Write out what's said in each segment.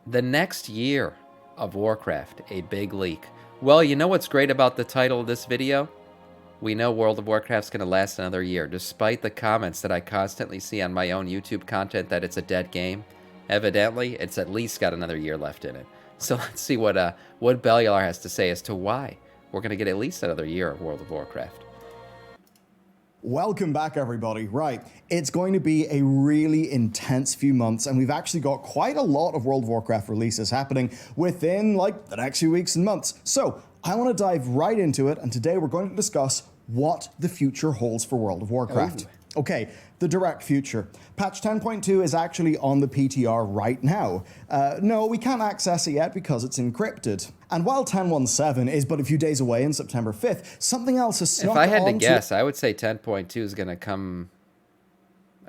The next year of Warcraft, a big leak. Well, you know what's great about the title of this video? We know World of Warcraft's going to last another year, despite the comments that I constantly see on my own YouTube content that it's a dead game. Evidently, it's at least got another year left in it. So let's see what Belial has to say as to why we're going to get at least another year of World of Warcraft. Welcome back, everybody. Right, it's going to be a really intense few months, and we've actually got quite a lot of World of Warcraft releases happening within, like, the next few weeks and months. So, I want to dive right into it, and today we're going to discuss what the future holds for World of Warcraft. Okay, the direct future. Patch 10.2 is actually on the PTR right now. No, we can't access it yet because it's encrypted. And while 10.17 is but a few days away in September 5th, something else has snuck If I had to onto guess, I would say 10.2 is going to come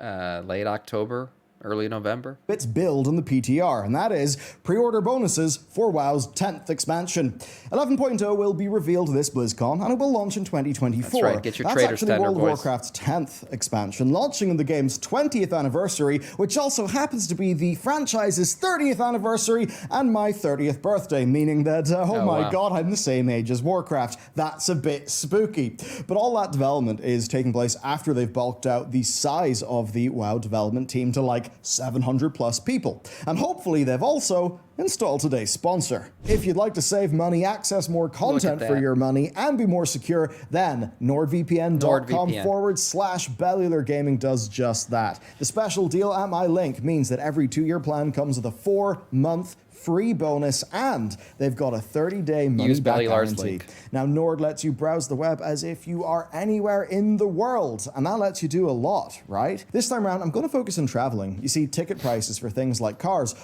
late October, early November. its build on the PTR, and that is pre-order bonuses for WoW's 10th expansion. 11.0 will be revealed this BlizzCon, and it will launch in 2024. That's right, get your That's Trader actually Standard, World of boys. Warcraft's 10th expansion, launching on the game's 20th anniversary, which also happens to be the franchise's 30th anniversary and my 30th birthday, meaning that, oh my wow. god, I'm the same age as Warcraft. That's a bit spooky. But all that development is taking place after they've bulked out the size of the WoW development team to like 700 plus people. And hopefully they've also installed today's sponsor. If you'd like to save money, access more content for your money, and be more secure, then nordvpn.com/Bellular Gaming does just that. The special deal at my link means that every 2-year plan comes with a 4-month free bonus, and they've got a 30-day money-back guarantee. Link. Now, Nord lets you browse the web as if you are anywhere in the world, and that lets you do a lot, right? This time around, I'm going to focus on traveling. You see, ticket prices for things like cars.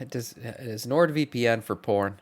Is NordVPN for porn?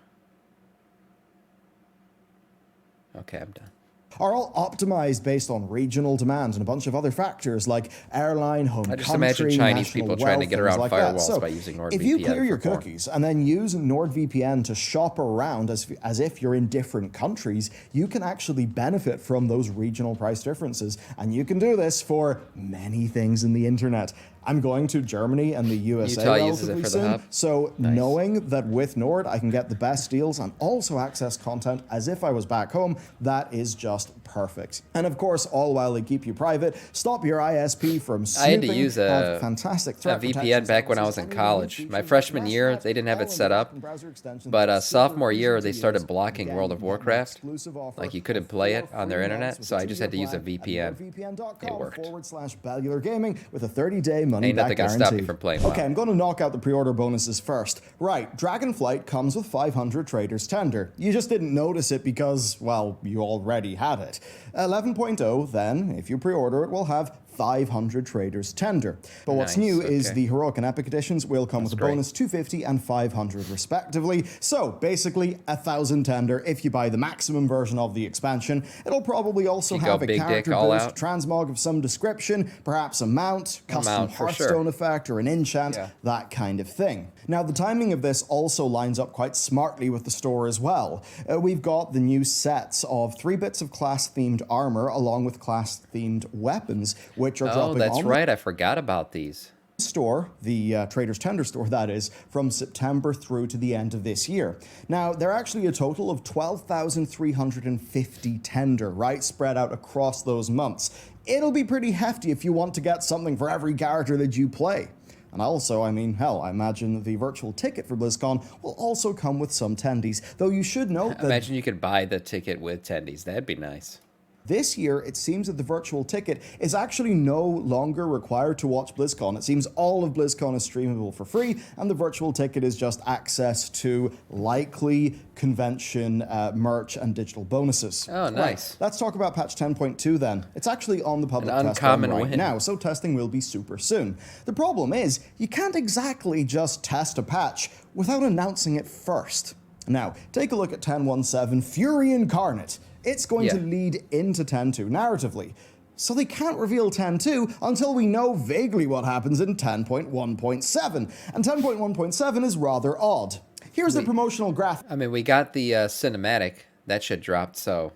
Okay, I'm done. Are all optimized based on regional demand and a bunch of other factors like airline, home country, I just imagine Chinese national people trying to wealth, get around things like that. firewalls So, by using NordVPN. if you clear your for porn. cookies and then use NordVPN to shop around as if you're in different countries, you can actually benefit from those regional price differences. And you can do this for many things in the internet. I'm going to Germany and the USA Utah uses it relatively for the soon, hub. so knowing that with Nord I can get the best deals and also access content as if I was back home, that is just perfect. And of course, all while they keep you private, stop your ISP from snooping, I had to use have fantastic threat VPN protection back when I was in services, college. and My even freshman features year, like they didn't have it REST set up, and browser extensions but that sophomore super year easy they to started use. blocking Again, World of you get an Warcraft. exclusive offer Like you of couldn't play it 4 on their free internet, months with so a I just had to use a 2-year VPN. plan at It worked. nordvpn.com/Bellular Gaming with a 30-day money Ain't back nothing gonna guarantee. stop me from playing WoW. Okay, I'm going to knock out the pre-order bonuses first. Right, Dragonflight comes with 500 Traders Tender. You just didn't notice it because, well, you already had it. 11.0, then, if you pre-order it, will have 500 Traders Tender. But what's Nice, new is okay. the Heroic and Epic Editions will come with a great. bonus 250 and 500 respectively. So basically 1,000 Tender if you buy the maximum version of the expansion. It'll probably also You go have a big dick character all boost, out? transmog of some description, perhaps a mount, custom mount, for sure. Hearthstone effect or an enchant, Yeah. that kind of thing. Now the timing of this also lines up quite smartly with the store as well. We've got the new sets of 3 bits of class-themed armor along with class-themed weapons, which are Oh, dropping that's on right. I forgot about these. the store, the Trader's Tender store that is, from September through to the end of this year. Now, they're actually a total of 12,350 tender, right, spread out across those months. It'll be pretty hefty if you want to get something for every character that you play. And also, I mean, hell, I imagine the virtual ticket for BlizzCon will also come with some tendies, though you should note that Imagine you could buy the ticket with tendies. That'd be nice. this year, it seems that the virtual ticket is actually no longer required to watch BlizzCon. It seems all of BlizzCon is streamable for free, and the virtual ticket is just access to likely convention merch and digital bonuses. Oh, nice. Right, let's talk about patch 10.2 then. It's actually on the public An test run uncommon right win. now, so testing will be super soon. The problem is, you can't exactly just test a patch without announcing it first. Now, take a look at 10.17 Fury Incarnate. It's going to lead into 10.2 narratively. So they can't reveal 10.2 until we know vaguely what happens in 10.1.7. And 10.1.7 is rather odd. Here's the promotional graphic. I mean, we got the cinematic. That shit dropped, so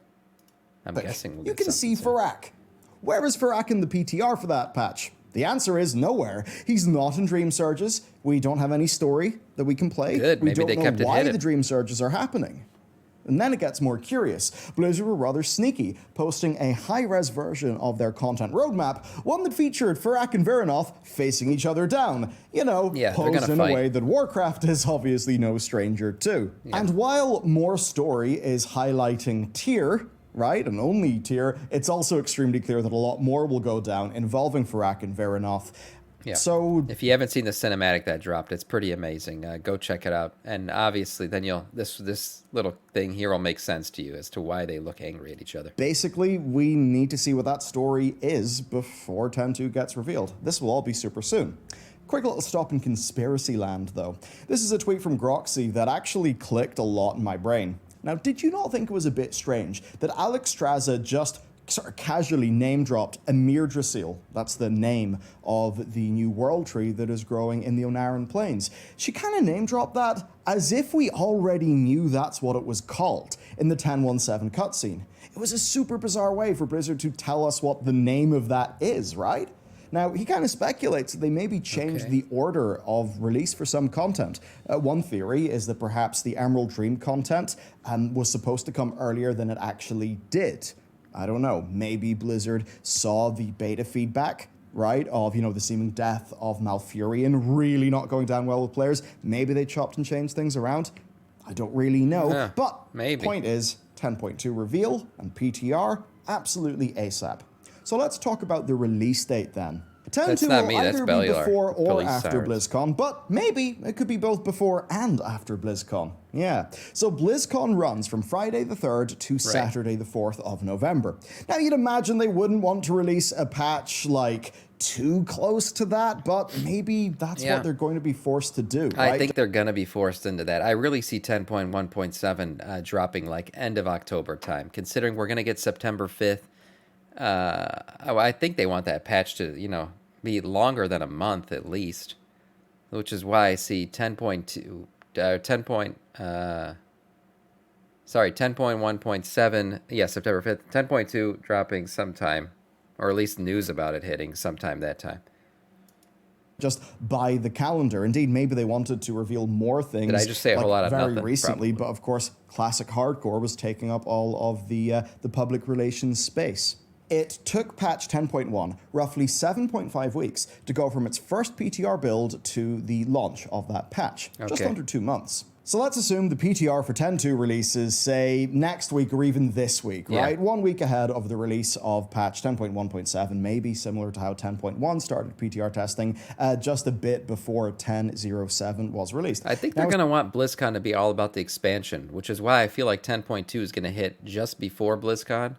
I'm guessing we'll You get can see something soon. Farak. Where is Farak in the PTR for that patch? The answer is nowhere. He's not in Dream Surges. We don't have any story that we can play. Good, We maybe don't they know kept it why hidden. the Dream Surges are happening. And then it gets more curious. Blizzard were rather sneaky, posting a high-res version of their content roadmap, one that featured Farak and Veranoth facing each other down. You know, Yeah, they're posed gonna in fight. a way that Warcraft is obviously no stranger to. Yeah. And while more story is highlighting tier, right, and only tier, it's also extremely clear that a lot more will go down involving Farak and Veranoth. Yeah. So if you haven't seen the cinematic that dropped, it's pretty amazing. Go check it out, and obviously, then this little thing here will make sense to you as to why they look angry at each other. basically, we need to see what that story is before 10.2 gets revealed. This will all be super soon. Quick little stop in conspiracy land, though. This is a tweet from Groxy that actually clicked a lot in my brain. Now, did you not think it was a bit strange that Alex Straza just sort of casually name-dropped Emir Drasil? That's the name of the new world tree that is growing in the Onaran Plains. She kind of name-dropped that as if we already knew that's what it was called in the 10.17 cutscene. It was a super bizarre way for Blizzard to tell us what the name of that is, right? Now, he kind of speculates that they maybe changed the order of release for some content. One theory is that perhaps the Emerald Dream content was supposed to come earlier than it actually did. I don't know, maybe Blizzard saw the beta feedback, right, of, you know, the seeming death of Malfurion really not going down well with players. Maybe they chopped and changed things around. I don't really know, Yeah, but maybe. Point is, 10.2 reveal and PTR, absolutely ASAP. So let's talk about the release date then. 10.2 That's not will me, that's either be Bellular, before or Police after Sirens. BlizzCon, but maybe it could be both before and after BlizzCon. Yeah. So BlizzCon runs from Friday the 3rd to Saturday the 4th of November. Now you'd imagine they wouldn't want to release a patch like too close to that, but maybe that's Yeah. what they're going to be forced to do, I right? think they're going to be forced into that. I really see 10.1.7 dropping like end of October time, considering we're going to get September 5th. I think they want that patch to, be longer than a month at least, which is why I see 10.2, 10.1.7, yeah, September 5th, 10.2 dropping sometime, or at least news about it hitting sometime that time. Just by the calendar. Indeed, maybe they wanted to reveal more things. Did I just say a whole lot of very nothing? recently? Probably. But of course, classic hardcore was taking up all of the public relations space. It took patch 10.1 roughly 7.5 weeks to go from its first PTR build to the launch of that patch, just Okay. under 2 months. So let's assume the PTR for 10.2 releases, say, next week or even this week, Yeah. right? 1 week ahead of the release of patch 10.1.7, maybe similar to how 10.1 started PTR testing, just a bit before 10.07 was released. I think they're going to want BlizzCon to be all about the expansion, which is why I feel like 10.2 is going to hit just before BlizzCon.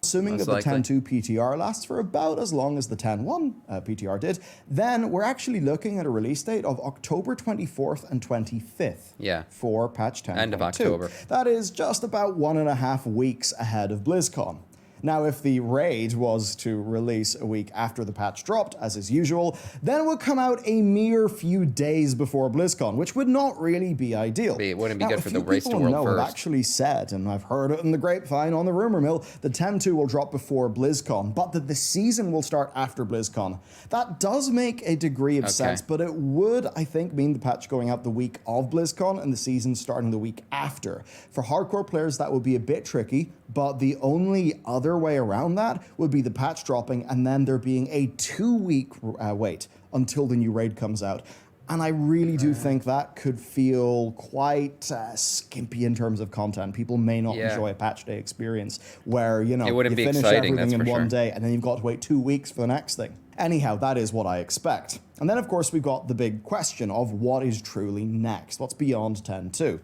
Assuming Most that the likely. 10.2 PTR lasts for about as long as the 10.1 PTR did, then we're actually looking at a release date of October 24th and 25th Yeah. for patch 10.2. End of October. That is just about 1.5 weeks ahead of BlizzCon. Now, if the raid was to release a week after the patch dropped, as is usual, then it would come out a mere few days before BlizzCon, which would not really be ideal. It wouldn't be Now, good a for few the race to people world know have first. actually said, and I've heard it in the grapevine on the rumor mill, that 10.2 will drop before BlizzCon, but that the season will start after BlizzCon. That does make a degree of sense, but it would, I think, mean the patch going out the week of BlizzCon and the season starting the week after. For hardcore players, that would be a bit tricky, but the only other way around that would be the patch dropping and then there being a 2-week wait until the new raid comes out. And I really do think that could feel quite skimpy in terms of content. People may not Yeah. enjoy a patch day experience where, you wouldn't be finish exciting, everything that's in for one sure. day and then you've got to wait 2 weeks for the next thing. Anyhow, that is what I expect. And then, of course, we've got the big question of what is truly next. What's beyond 10.2?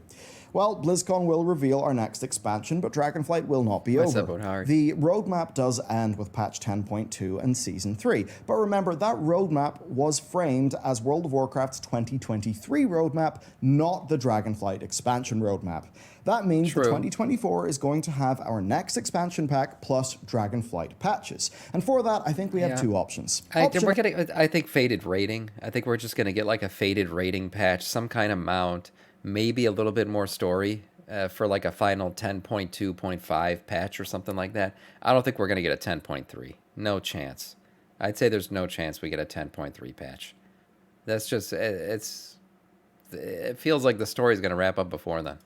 Well, BlizzCon will reveal our next expansion, but Dragonflight will not be What's over. up, Howard? The roadmap does end with patch 10.2 and Season 3. But remember, that roadmap was framed as World of Warcraft's 2023 roadmap, not the Dragonflight expansion roadmap. That means that True. 2024 is going to have our next expansion pack plus Dragonflight patches. And for that, I think we have Yeah. two options. I think faded rating. I think we're just going to get like a faded rating patch, some kind of mount, maybe a little bit more story for like a final 10.2.5 patch or something like that. I don't think we're going to get a 10.3. No chance. I'd say there's no chance we get a 10.3 patch. That's just it feels like the story's going to wrap up before then.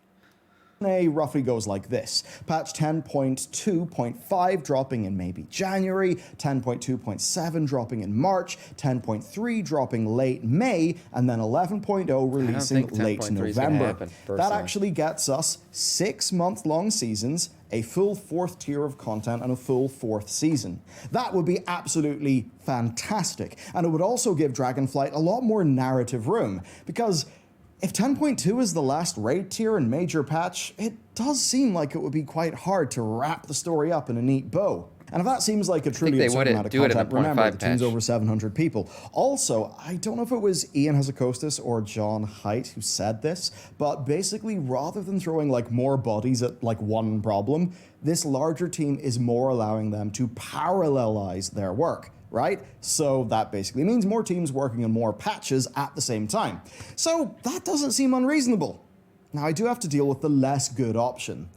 Roughly goes like this. Patch 10.2.5 dropping in maybe January, 10.2.7 dropping in March, 10.3 dropping late May, and then 11.0 releasing late November. That actually gets us 6-month-long seasons, a full 4th tier of content, and a full 4th season. That would be absolutely fantastic, and it would also give Dragonflight a lot more narrative room, because if 10.2 is the last raid tier and major patch, it does seem like it would be quite hard to wrap the story up in a neat bow. And if that seems like a truly absurd amount of content, remember, the team's over 700 people. Also, I don't know if it was Ian Hazacostas or John Haidt who said this, but basically, rather than throwing like more bodies at like one problem, this larger team is more allowing them to parallelize their work. Right? So that basically means more teams working on more patches at the same time. So that doesn't seem unreasonable. Now, I do have to deal with the less good option.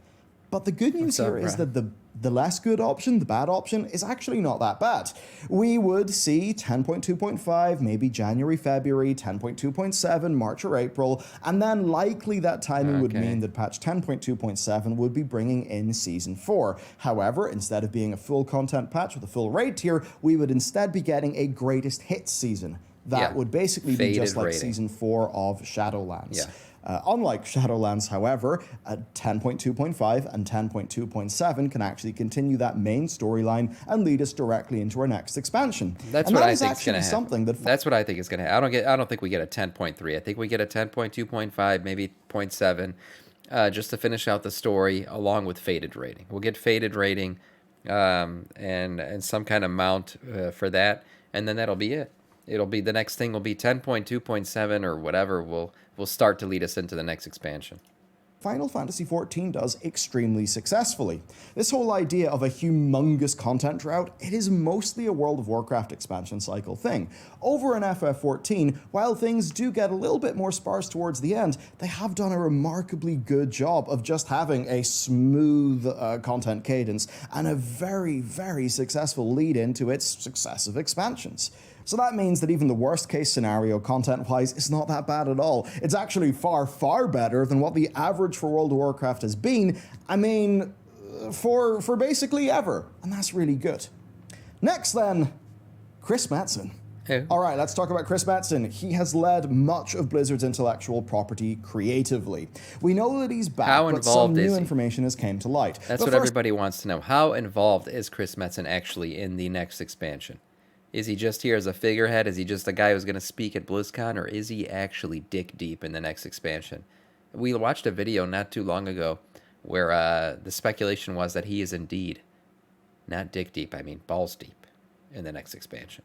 But the good news here is that the less good option, the bad option, is actually not that bad. We would see 10.2.5, maybe January, February, 10.2.7, March or April, and then likely that timing would mean that patch 10.2.7 would be bringing in Season 4. However, instead of being a full content patch with a full raid tier, we would instead be getting a greatest hits season. That would basically be just like Season 4 of Shadowlands. Unlike Shadowlands, however, 10.2.5 and 10.2.7 can actually continue that main storyline and lead us directly into our next expansion. That's what I think is going to happen. That's what I think is going to happen. I don't think we get a 10.3. I think we get a 10.2.5, maybe 0.7, just to finish out the story along with faded rating. We'll get faded rating and some kind of mount for that, and then that'll be it. It'll be the next thing will be 10.2.7 or whatever will start to lead us into the next expansion. Final Fantasy XIV does extremely successfully. This whole idea of a humongous content drought, it is mostly a World of Warcraft expansion cycle thing. Over in FF14, while things do get a little bit more sparse towards the end, they have done a remarkably good job of just having a smooth content cadence and a very, very successful lead into its successive expansions. So that means that even the worst case scenario content-wise is not that bad at all. It's actually far, far better than what the average for World of Warcraft has been. I mean, for basically ever. And that's really good. Next then, Chris Metzen. Hey. All right, let's talk about Chris Metzen. He has led much of Blizzard's intellectual property creatively. We know that he's back, but some new information has came to light. That's what everybody wants to know. How involved is Chris Metzen actually in the next expansion? Is he just here as a figurehead? Is he just a guy who's going to speak at BlizzCon? Or is he actually dick deep in the next expansion? We watched a video not too long ago where the speculation was that he is indeed, not dick deep, I mean balls deep in the next expansion.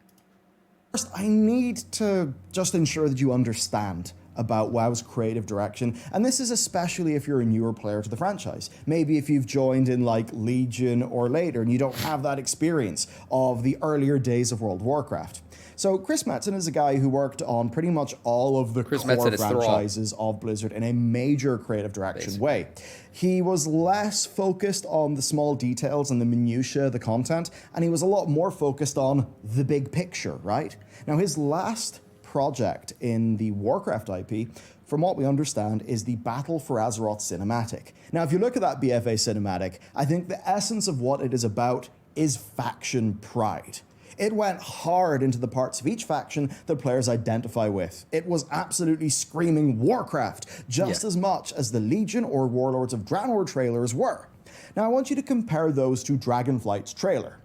First, I need to just ensure that you understand about WoW's creative direction, and this is especially if you're a newer player to the franchise. Maybe if you've joined in like Legion or later and you don't have that experience of the earlier days of World of Warcraft. So Chris Metzen is a guy who worked on pretty much all of the core franchises of Blizzard in a major creative direction way. He was less focused on the small details and the minutiae, the content, and he was a lot more focused on the big picture, right? Now his last project in the Warcraft IP, from what we understand, is the Battle for Azeroth cinematic. Now, if you look at that BFA cinematic, I think the essence of what it is about is faction pride. It went hard into the parts of each faction that players identify with. It was absolutely screaming Warcraft, just as much as the Legion or Warlords of Draenor trailers were. Now, I want you to compare those to Dragonflight's trailer.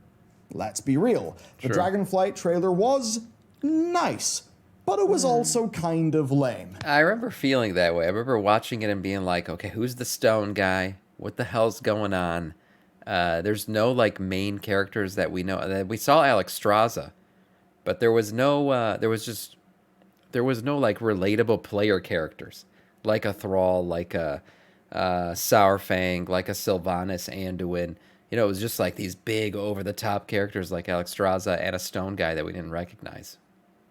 Let's be real. The Dragonflight trailer was nice, but it was also kind of lame. I remember feeling that way. I remember watching it and being like, okay, who's the stone guy? What the hell's going on? There's no like main characters that we know. We saw Alexstrasza, but there was no like relatable player characters, like a Thrall, like a Sourfang, like a Sylvanas Anduin. You know, it was just like these big over the top characters like Alexstrasza and a stone guy that we didn't recognize.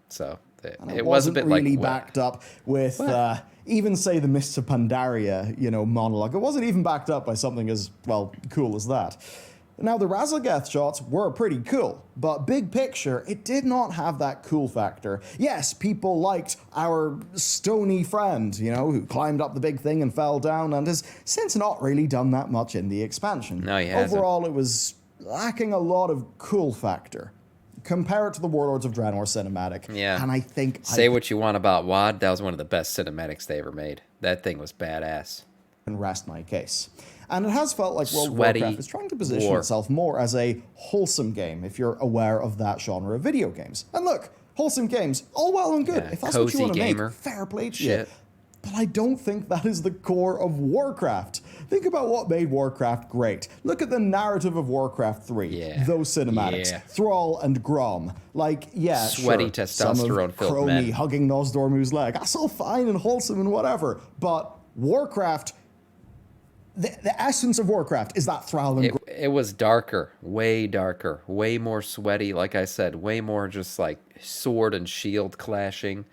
So it was a bit really like backed up with even say the Mists of Pandaria, monologue. It wasn't even backed up by something as cool as that. Now, the Razageth shots were pretty cool, but big picture, it did not have that cool factor. Yes, people liked our stony friend, who climbed up the big thing and fell down and has since not really done that much in the expansion. No, he hasn't. Overall, it was lacking a lot of cool factor. Compare it to the Warlords of Draenor cinematic. Yeah. And I think... Say what you want about WoD, that was one of the best cinematics they ever made. That thing was badass. And rest my case. And it has felt like World of Sweaty Warcraft is trying to position war. itself more as a wholesome game, if you're aware of that genre of video games. And look, wholesome games, all well and good. Yeah, if that's what you want to gamer make, fair play to you. shit. But I don't think that is the core of Warcraft. Think about what made Warcraft great. Look at the narrative of Warcraft 3. Yeah. Those cinematics. Yeah. Thrall and Grom. Like, yeah, Sweaty, sure, some of testosterone-filled Crony men. hugging Nosdormu's leg. That's all fine and wholesome and whatever. But Warcraft... The essence of Warcraft is that Thrall and It was darker, way more sweaty, like I said, way more just like sword and shield clashing.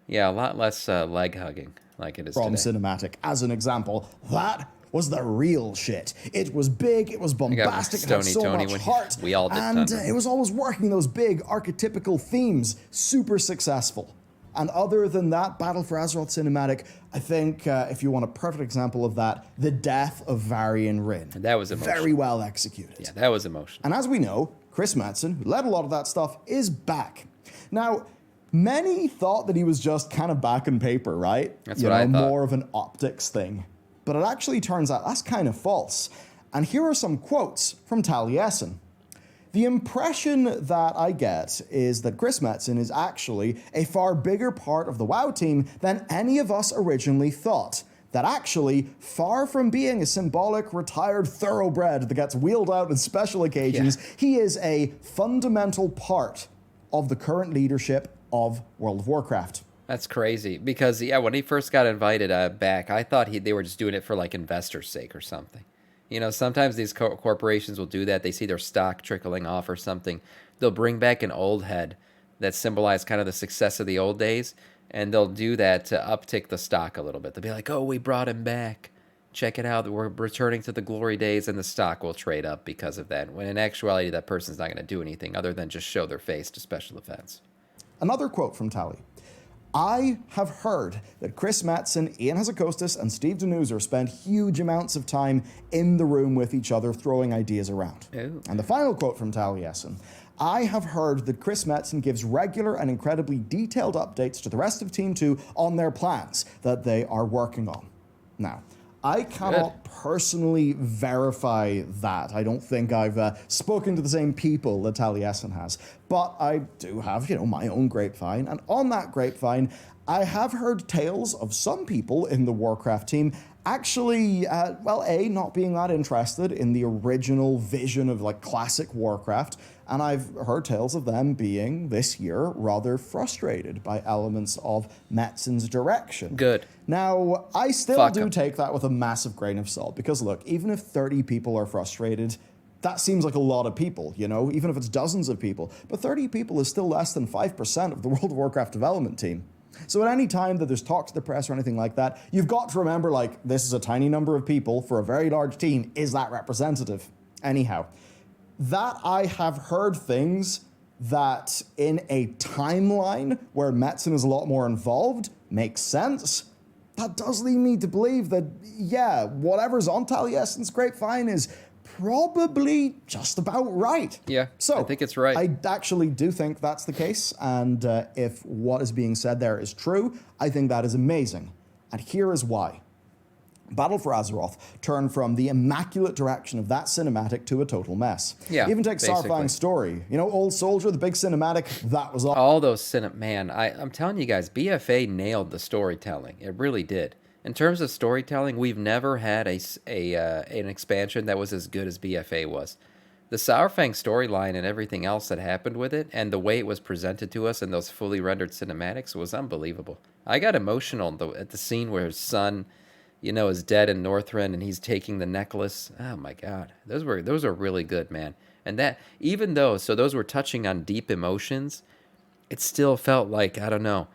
Yeah, a lot less leg hugging like it is Grom today. cinematic. As an example, that was the real shit. It was big, it was bombastic, it had Stony so Tony much when heart, we all did and Thunder. it was always working those big archetypical themes. Super successful. And other than that, Battle for Azeroth cinematic, I think if you want a perfect example of that, the death of Varian Rin. That was emotional. Very well executed. Yeah, that was emotional. And as we know, Chris Metzen, who led a lot of that stuff, is back. Now, many thought that he was just kind of back in paper, right? That's what I thought. More of an optics thing. But it actually turns out that's kind of false. And here are some quotes from Taliesin. The impression that I get is that Chris Metzen is actually a far bigger part of the WoW team than any of us originally thought. That actually, far from being a symbolic, retired thoroughbred that gets wheeled out on special occasions, he is a fundamental part of the current leadership of World of Warcraft. That's crazy because, yeah, when he first got invited back, I thought they were just doing it for like investors' sake or something. Sometimes these corporations will do that. They see their stock trickling off or something. They'll bring back an old head that symbolized kind of the success of the old days, and they'll do that to uptick the stock a little bit. They'll be like, oh, we brought him back. Check it out. We're returning to the glory days, and the stock will trade up because of that. When in actuality, that person's not going to do anything other than just show their face to special events. Another quote from Tally. I have heard that Chris Metzen, Ian Hazzikostas, and Steve Denuser spend huge amounts of time in the room with each other throwing ideas around. Ooh. And the final quote from Taliesin. I have heard that Chris Metzen gives regular and incredibly detailed updates to the rest of Team 2 on their plans that they are working on. Now, I cannot personally verify that. I don't think I've spoken to the same people that Taliesin has. But I do have, my own grapevine. And on that grapevine, I have heard tales of some people in the Warcraft team actually, not being that interested in the original vision of classic Warcraft. And I've heard tales of them being, this year, rather frustrated by elements of Metzen's direction. Good. Now, I still Fuck do 'em. take that with a massive grain of salt, because look, even if 30 people are frustrated, that seems like a lot of people, even if it's dozens of people. But 30 people is still less than 5% of the World of Warcraft development team. So at any time that there's talk to the press or anything like that, you've got to remember, this is a tiny number of people for a very large team. Is that representative? Anyhow, that I have heard things that in a timeline where Metzen is a lot more involved makes sense. That does lead me to believe that, whatever's on Taliesin's grapevine is probably just about right. Yeah, so I think it's right. I actually do think that's the case, and if what is being said there is true, I think that is amazing. And here is why. Battle for Azeroth turned from the immaculate direction of that cinematic to a total mess. Yeah, Even take basically. Saurfang's story. Old Soldier, the big cinematic, that was all. All those I'm telling you guys, BFA nailed the storytelling. It really did. In terms of storytelling, we've never had an expansion that was as good as BFA was. The Saurfang storyline and everything else that happened with it, and the way it was presented to us in those fully rendered cinematics was unbelievable. I got emotional at the scene where his son, is dead in Northrend and he's taking the necklace. Oh my God, those were really good, man. And that, even though, so those were touching on deep emotions, it still felt like, I don't know,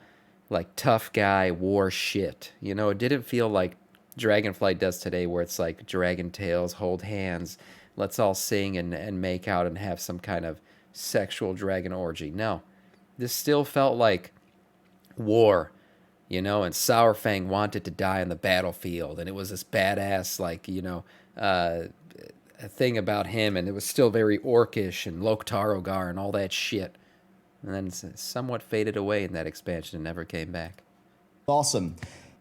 like tough guy war shit. It didn't feel like Dragonflight does today, where it's like dragon tails, hold hands, let's all sing and make out and have some kind of sexual dragon orgy. No, this still felt like war, and Sourfang wanted to die on the battlefield, and it was this badass, like, a thing about him, and it was still very orcish and Loktarogar and all that shit. And then it's somewhat faded away in that expansion and never came back. Awesome.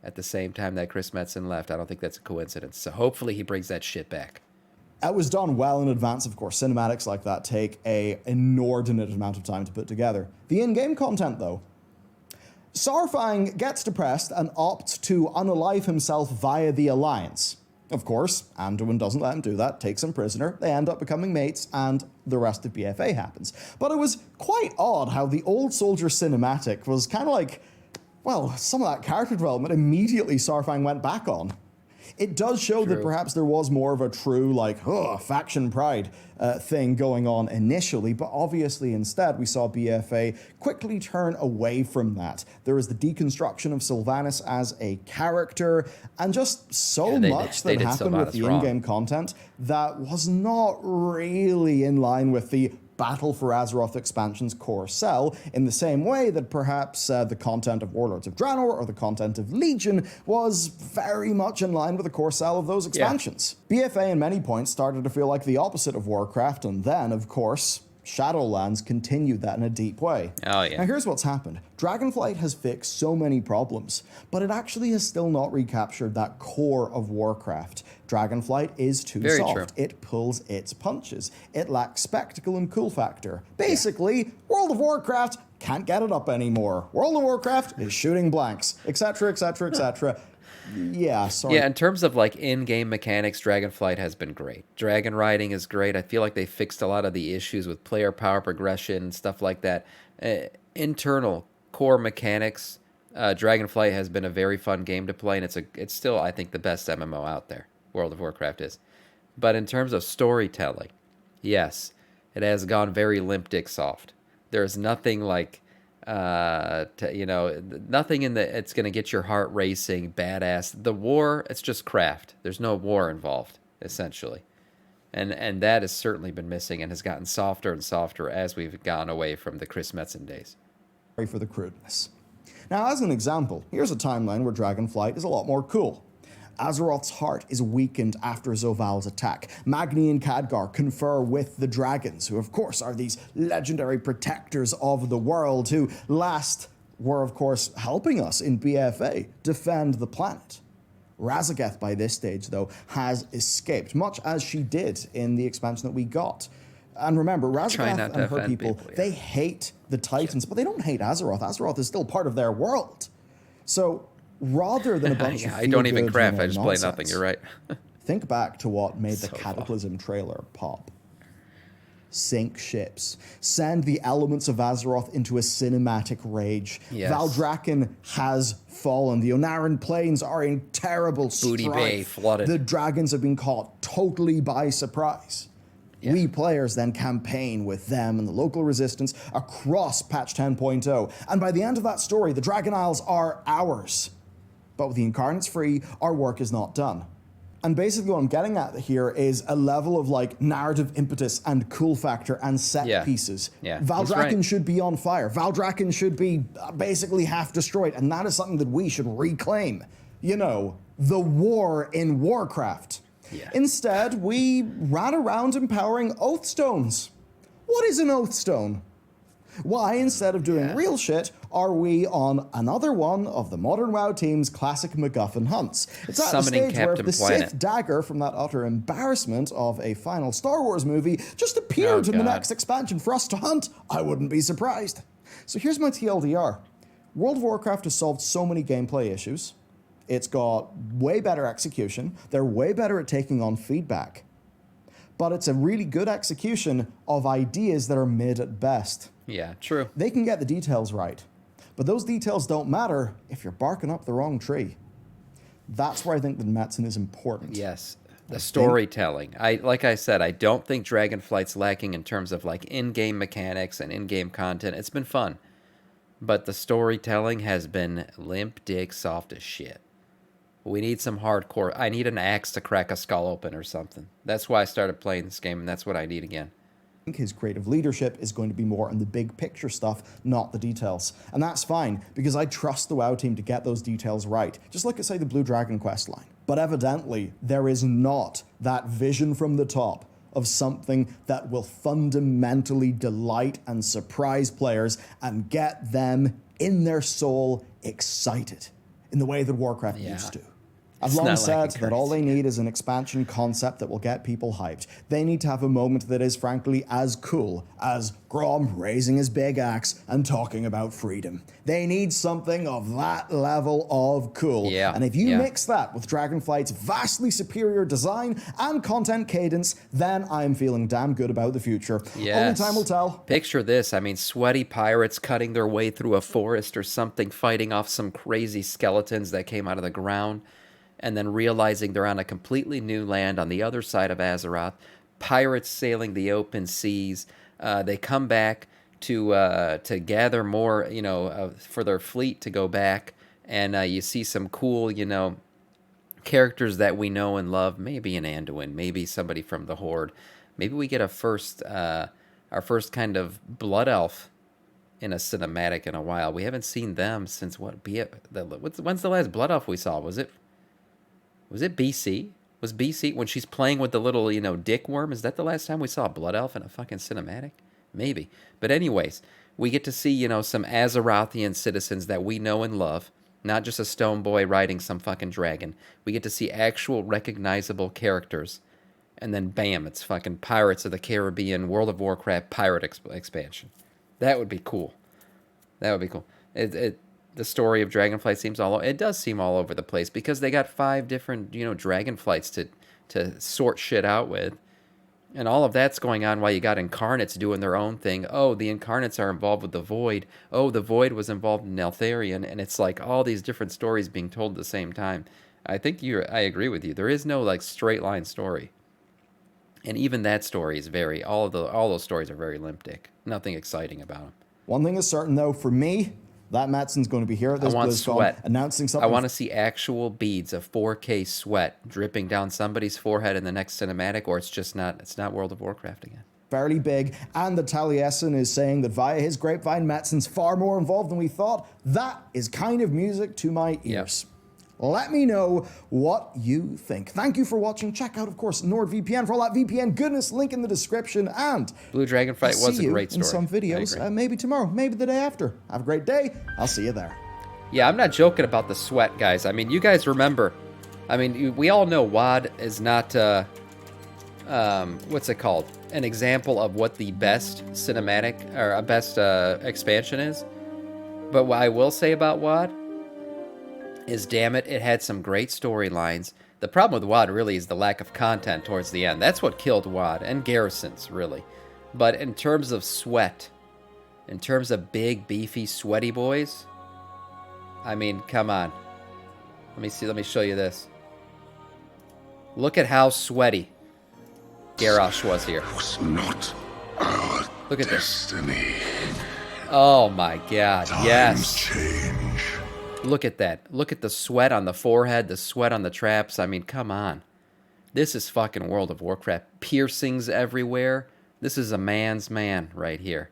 At the same time that Chris Metzen left, I don't think that's a coincidence. So hopefully he brings that shit back. It was done well in advance, of course. Cinematics like that take an inordinate amount of time to put together. The in-game content, though. Saurfang gets depressed and opts to unalive himself via the Alliance. Of course, Anduin doesn't let him do that, takes him prisoner, they end up becoming mates, and the rest of BFA happens. But it was quite odd how the Old Soldier cinematic was kind of like, well, some of that character development immediately Saurfang went back on. It does show that perhaps there was more of a true, like, faction pride thing going on initially, but obviously instead we saw BFA quickly turn away from that. There was the deconstruction of Sylvanas as a character, and just so much that happened with the in-game content that was not really in line with the Battle for Azeroth expansion's core cell, in the same way that perhaps the content of Warlords of Draenor or the content of Legion was very much in line with the core cell of those expansions. Yeah. BFA in many points started to feel like the opposite of Warcraft, and then, of course, Shadowlands continued that in a deep way. Oh, yeah. Now here's what's happened. Dragonflight has fixed so many problems, but it actually has still not recaptured that core of Warcraft. Dragonflight is too soft. True. It pulls its punches. It lacks spectacle and cool factor. Basically, World of Warcraft can't get it up anymore. World of Warcraft is shooting blanks, etc., etc., etc. Yeah, sorry. Yeah, in terms of like in-game mechanics, Dragonflight has been great. Dragon riding is great. I feel like they fixed a lot of the issues with player power progression and stuff like that. Internal core mechanics, Dragonflight has been a very fun game to play, and it's still, I think, the best MMO out there. World of Warcraft is. But in terms of storytelling, yes, it has gone very limp dick soft. There's nothing like nothing in the it's going to get your heart racing badass. The war, it's just craft. There's no war involved, essentially. And that has certainly been missing and has gotten softer and softer as we've gone away from the Chris Metzen days. Sorry for the crudeness. Now, as an example, here's a timeline where Dragonflight is a lot more cool. Azeroth's heart is weakened after Zoval's attack. Magni and Khadgar confer with the dragons, who of course are these legendary protectors of the world, who last were of course helping us in BFA defend the planet. Razageth by this stage, though, has escaped, much as she did in the expansion that we got. And remember, Razageth and her people, they hate the Titans, but they don't hate Azeroth. Azeroth is still part of their world. So rather than a bunch of I don't even craft, I just play nothing, you're right. Think back to what made the Cataclysm trailer pop. Sink ships. Send the elements of Azeroth into a cinematic rage. Yes. Valdrakken has fallen. The Onaran Plains are in terrible strife. Booty Bay flooded. The dragons have been caught totally by surprise. Yeah. We players then campaign with them and the local resistance across patch 10.0. And by the end of that story, the Dragon Isles are ours. But with the Incarnates free, our work is not done. And basically what I'm getting at here is a level of like narrative impetus and cool factor and set pieces. Yeah, Valdrakken should be on fire. Valdrakken should be basically half destroyed. And that is something that we should reclaim. You know, the war in Warcraft. Yeah. Instead, we ran around empowering Oathstones. What is an Oathstone? Why, instead of doing real shit, are we on another one of the modern WoW team's classic MacGuffin hunts? It's at the stage where if the Sith dagger from that utter embarrassment of a final Star Wars movie just appeared in the next expansion for us to hunt, I wouldn't be surprised. So here's my TLDR. World of Warcraft has solved so many gameplay issues. It's got way better execution. They're way better at taking on feedback. But it's a really good execution of ideas that are mid at best. Yeah, true. They can get the details right, but those details don't matter if you're barking up the wrong tree. That's where I think that Metzen is important. Yes, the storytelling. Like I said, I don't think Dragonflight's lacking in terms of like in-game mechanics and in-game content. It's been fun, but the storytelling has been limp dick soft as shit. We need some hardcore. I need an axe to crack a skull open or something. That's why I started playing this game, and that's what I need again. His creative leadership is going to be more on the big picture stuff, not the details. And that's fine, because I trust the WoW team to get those details right. Just look at, say, the Blue Dragon quest line. But evidently, there is not that vision from the top of something that will fundamentally delight and surprise players and get them, in their soul, excited in the way that Warcraft used to. I've long said that all they need is an expansion concept that will get people hyped. They need to have a moment that is frankly as cool as Grom raising his big axe and talking about freedom. They need something of that level of cool. And if you mix that with Dragonflight's vastly superior design and content cadence, then I'm feeling damn good about the future. Only time will tell. Picture this. I mean, sweaty pirates cutting their way through a forest or something, fighting off some crazy skeletons that came out of the ground, and then realizing they're on a completely new land on the other side of Azeroth, pirates sailing the open seas. They come back to gather more, for their fleet to go back, and you see some cool, characters that we know and love. Maybe an Anduin, maybe somebody from the Horde. Maybe we get our first kind of blood elf in a cinematic in a while. We haven't seen them since when's the last blood elf we saw? Was it BC? Was BC when she's playing with the little, dick worm? Is that the last time we saw a blood elf in a fucking cinematic? Maybe. But anyways, we get to see, some Azerothian citizens that we know and love. Not just a stone boy riding some fucking dragon. We get to see actual recognizable characters. And then bam, it's fucking Pirates of the Caribbean, World of Warcraft pirate expansion. That would be cool. That would be cool. The story of Dragonflight it does seem all over the place because they got 5 different, Dragonflights to sort shit out with. And all of that's going on while you got Incarnates doing their own thing. Oh, the Incarnates are involved with the Void. Oh, the Void was involved in Neltharion. And it's like all these different stories being told at the same time. I agree with you. There is no straight line story. And even that story is all those stories are very limp dick. Nothing exciting about them. One thing is certain though, for me, that Metzen's going to be here at this BlizzCon announcing something. I want to see actual beads of 4K sweat dripping down somebody's forehead in the next cinematic, or it's not World of Warcraft again. Fairly big, and the Taliesin is saying that via his grapevine, Metzen's far more involved than we thought. That is kind of music to my ears. Let me know what you think. Thank you for watching. Check out, of course, NordVPN for all that VPN goodness. Link in the description. And Blue Dragonflight was a great story. In some videos, maybe tomorrow, maybe the day after. Have a great day. I'll see you there. Yeah, I'm not joking about the sweat, guys. I mean, you guys remember. I mean, we all know WoD is not, what's it called? An example of what the best cinematic or a best expansion is. But what I will say about WoD is, damn it, it had some great storylines. The problem with WoD really is the lack of content towards the end. That's what killed WoD, and Garrisons, really. But in terms of sweat, in terms of big, beefy, sweaty boys, I mean, come on. Let me show you this. Look at how sweaty Garrosh was here. It was not our Look at destiny. this. Oh my god, yes. Change. Look at that. Look at the sweat on the forehead, the sweat on the traps. I mean, come on. This is fucking World of Warcraft. Piercings everywhere. This is a man's man right here.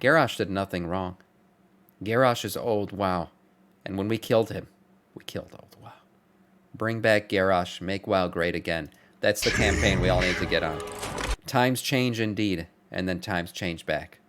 Garrosh did nothing wrong. Garrosh is old WoW. And when we killed him, we killed old WoW. Bring back Garrosh. Make WoW great again. That's the campaign we all need to get on. Times change indeed. And then times change back.